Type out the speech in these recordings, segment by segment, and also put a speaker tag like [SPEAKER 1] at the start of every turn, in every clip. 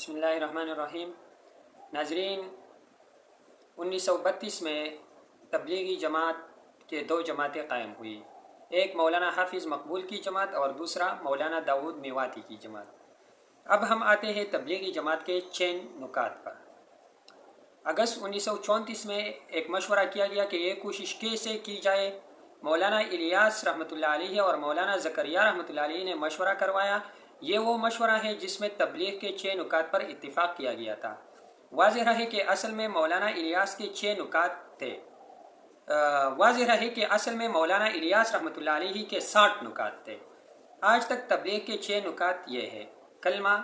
[SPEAKER 1] بسم اللہ الرحمن الرحیم۔ ناظرین، 1932 میں تبلیغی جماعت کے دو جماعتیں قائم ہوئی، ایک مولانا حافظ مقبول کی جماعت اور دوسرا مولانا داود میواتی کی جماعت۔ اب ہم آتے ہیں تبلیغی جماعت کے چند نکات پر۔ اگست 1934 میں ایک مشورہ کیا گیا کہ یہ کوشش کیسے کی جائے۔ مولانا الیاس رحمۃ اللہ علیہ اور مولانا زکریا رحمۃ اللہ علیہ نے مشورہ کروایا۔ یہ وہ مشورہ ہے جس میں تبلیغ کے 6 نکات پر اتفاق کیا گیا تھا۔ واضح رہے کہ اصل میں مولانا الیاس کے 6 نکات تھے۔ واضح رہے کہ اصل میں مولانا الیاس رحمۃ اللہ علیہ کے 60 نکات تھے۔ آج تک تبلیغ کے 6 نکات یہ ہے: کلمہ،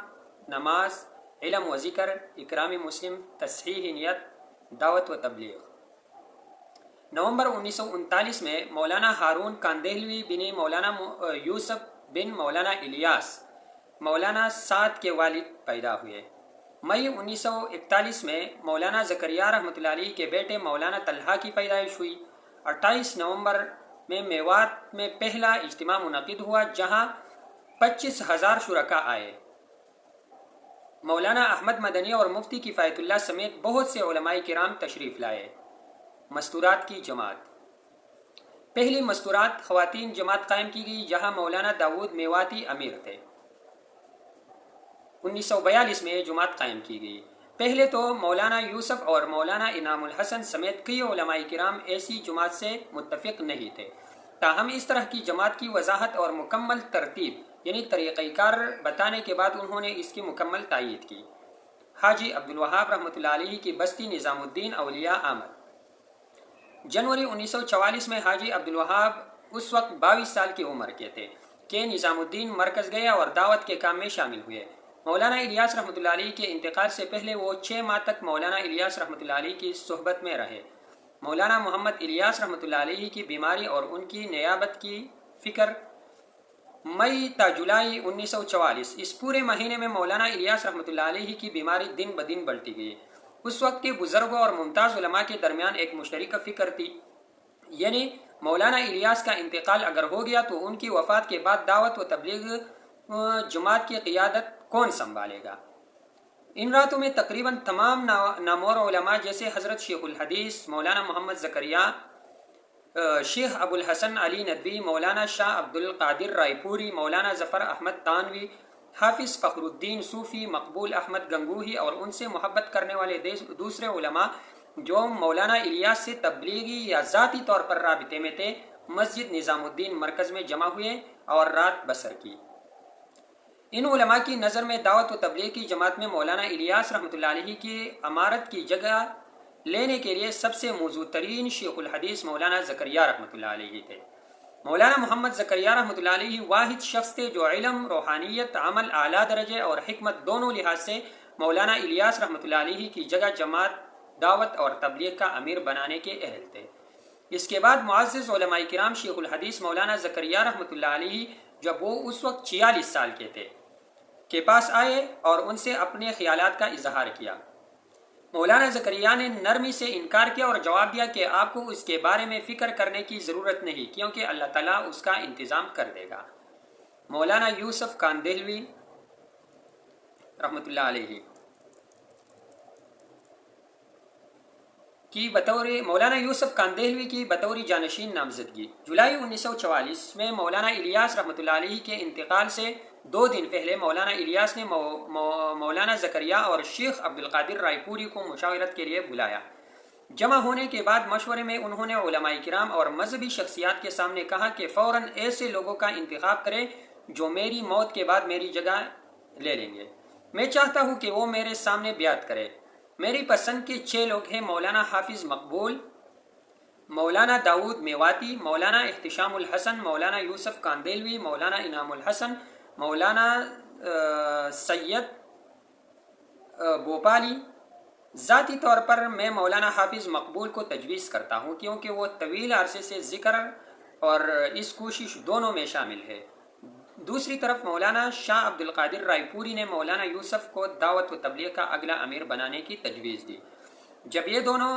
[SPEAKER 1] نماز، علم و ذکر، اکرام مسلم، تصحیح نیت، دعوت و تبلیغ۔ نومبر 1939 میں مولانا ہارون کاندہلوی بن مولانا یوسف بن مولانا الیاس، مولانا سعد کے والد پیدا ہوئے۔ مئی 1941 میں مولانا زکریا رحمۃ اللہ علیہ کے بیٹے مولانا طلحہ کی پیدائش ہوئی۔ 28 نومبر میں میوات میں پہلا اجتماع منعقد ہوا جہاں 25,000 شرکاء آئے۔ مولانا احمد مدنی اور مفتی کفایت اللہ سمیت بہت سے علماء کرام تشریف لائے۔ مستورات کی جماعت۔ پہلی مستورات خواتین جماعت قائم کی گئی جہاں مولانا داود میواتی امیر تھے۔ 1942 میں جماعت قائم کی گئی۔ پہلے تو مولانا یوسف اور مولانا انعام الحسن سمیت کئی علماء کرام ایسی جماعت سے متفق نہیں تھے، تاہم اس طرح کی جماعت کی وضاحت اور مکمل ترتیب یعنی طریقہ کار بتانے کے بعد انہوں نے اس کی مکمل تائید کی۔ حاجی عبدالوہاب رحمۃ اللہ علیہ کی بستی نظام الدین اولیاء آمد۔ جنوری 1944 میں حاجی عبدالوہاب اس وقت 22 سال کی عمر کے تھے کہ نظام الدین مرکز گئے اور دعوت کے کام میں شامل ہوئے۔ مولانا الیاس رحمۃ اللہ علیہ کے انتقال سے پہلے وہ 6 ماہ تک مولانا الیاس رحمۃ اللہ علیہ کی صحبت میں رہے۔ مولانا محمد الیاس رحمۃ اللہ علیہ کی بیماری اور ان کی نیابت کی فکر۔ مئی تا جولائی 1944، اس پورے مہینے میں مولانا الیاس رحمۃ اللہ علیہ کی بیماری دن بدن بڑھتی گئی۔ اس وقت کے بزرگوں اور ممتاز علماء کے درمیان ایک مشترکہ فکر تھی، یعنی مولانا الیاس کا انتقال اگر ہو گیا تو ان کی وفات کے بعد دعوت و تبلیغ جماعت کی قیادت کون سنبھالے گا۔ ان راتوں میں تقریباً تمام نامور علماء جیسے حضرت شیخ الحدیث مولانا محمد زکریا، شیخ ابو الحسن علی ندوی، مولانا شاہ عبد القادر رائے پوری، مولانا ظفر احمد تانوی، حافظ فخر الدین صوفی، مقبول احمد گنگوہی اور ان سے محبت کرنے والے دوسرے علماء جو مولانا الیاس سے تبلیغی یا ذاتی طور پر رابطے میں تھے، مسجد نظام الدین مرکز میں جمع ہوئے اور رات بسر کی۔ ان علماء کی نظر میں دعوت و تبلیغ کی جماعت میں مولانا الیاس رحمۃ اللہ علیہ کی امارت کی جگہ لینے کے لیے سب سے موزوں ترین شیخ الحدیث مولانا زکریا رحمۃ اللہ علیہ تھے۔ مولانا محمد زکریا رحمۃ اللہ علیہ واحد شخص تھے جو علم، روحانیت، عمل اعلیٰ درجے اور حکمت دونوں لحاظ سے مولانا الیاس رحمۃ اللہ علیہ کی جگہ جماعت، دعوت اور تبلیغ کا امیر بنانے کے اہل تھے۔ اس کے بعد معزز علماء کرام شیخ الحدیث مولانا زکریا رحمۃ اللہ علیہ جب وہ اس وقت 46 سال کے تھے کے پاس آئے اور ان سے اپنے خیالات کا اظہار کیا۔ مولانا زکریا نے نرمی سے انکار کیا اور جواب دیا کہ آپ کو اس کے بارے میں فکر کرنے کی ضرورت نہیں کیونکہ اللہ تعالیٰ اس کا انتظام کر دے گا۔ مولانا یوسف کاندہلوی رحمۃ اللہ علیہ کی بطور مولانا یوسف کاندہلوی کی بطور جانشین نامزدگی۔ جولائی 1944 میں مولانا الیاس رحمۃ اللہ علیہ کے انتقال سے 2 دن پہلے مولانا الیاس نے مولانا زکریا اور شیخ عبد القادر رائے پوری کو مشاورت کے لیے بلایا۔ جمع ہونے کے بعد مشورے میں انہوں نے علماء کرام اور مذہبی شخصیات کے سامنے کہا کہ فوراً ایسے لوگوں کا انتخاب کریں جو میری موت کے بعد میری جگہ لے لیں گے۔ میں چاہتا ہوں کہ وہ میرے سامنے بیعت کرے۔ میری پسند کے 6 لوگ ہیں: مولانا حافظ مقبول، مولانا داود میواتی، مولانا احتشام الحسن، مولانا یوسف کاندہلوی، مولانا انعام الحسن، مولانا سید بھوپالی۔ ذاتی طور پر میں مولانا حافظ مقبول کو تجویز کرتا ہوں کیونکہ وہ طویل عرصے سے ذکر اور اس کوشش دونوں میں شامل ہے۔ دوسری طرف مولانا شاہ عبد القادر رائے پوری نے مولانا یوسف کو دعوت و تبلیغ کا اگلا امیر بنانے کی تجویز دی۔ جب یہ دونوں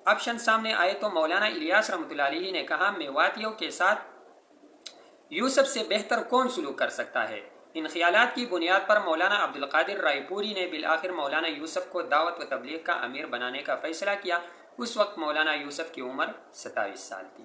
[SPEAKER 1] آپشن سامنے آئے تو مولانا الیاس رحمۃ اللہ علیہ نے کہا، میواتیوں کے ساتھ یوسف سے بہتر کون سلوک کر سکتا ہے؟ ان خیالات کی بنیاد پر مولانا عبد القادر رائے پوری نے بالآخر مولانا یوسف کو دعوت و تبلیغ کا امیر بنانے کا فیصلہ کیا۔ اس وقت مولانا یوسف کی عمر 27 سال تھی۔